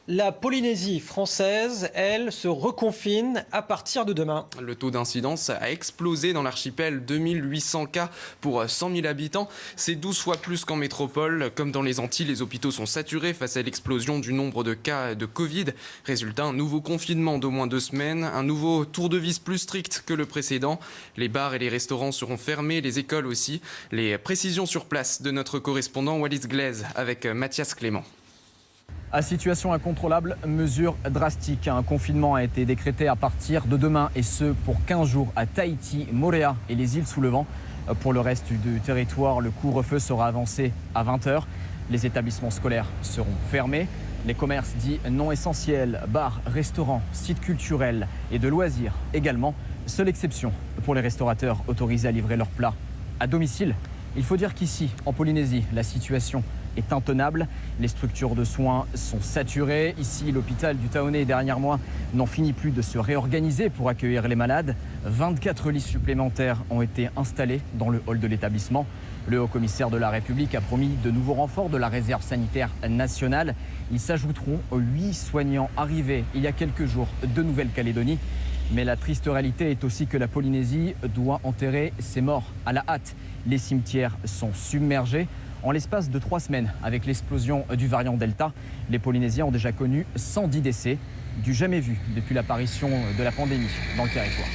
La Polynésie française, elle, se reconfine à partir de demain. Le taux d'incidence a explosé dans l'archipel, 2800 cas pour 100 000 habitants. C'est 12 fois plus qu'en métropole. Comme dans les Antilles, les hôpitaux sont saturés face à l'explosion du nombre de cas de Covid. Résultat, un nouveau confinement d'au moins 2 semaines, un nouveau tour de vis plus strict que le précédent. Les bars et les restaurants seront fermés, les écoles aussi. Les précisions sur place de notre correspondant Wallis Glaise avec Mathias Clément. À situation incontrôlable, mesure drastique. Un confinement a été décrété à partir de demain et ce pour 15 jours à Tahiti, Moorea et les îles sous le vent. Pour le reste du territoire, le couvre-feu sera avancé à 20h. Les établissements scolaires seront fermés. Les commerces dits non essentiels, bars, restaurants, sites culturels et de loisirs également. Seule exception pour les restaurateurs autorisés à livrer leurs plats à domicile. Il faut dire qu'ici, en Polynésie, la situation est intenable. Les structures de soins sont saturées. Ici, l'hôpital du Taoné, derniers mois, n'en finit plus de se réorganiser pour accueillir les malades. 24 lits supplémentaires ont été installés dans le hall de l'établissement. Le haut-commissaire de la République a promis de nouveaux renforts de la réserve sanitaire nationale. Ils s'ajouteront aux 8 soignants arrivés il y a quelques jours de Nouvelle-Calédonie. Mais la triste réalité est aussi que la Polynésie doit enterrer ses morts à la hâte. Les cimetières sont submergés. En l'espace de 3 semaines, avec l'explosion du variant Delta, les Polynésiens ont déjà connu 110 décès, du jamais vu depuis l'apparition de la pandémie dans le territoire.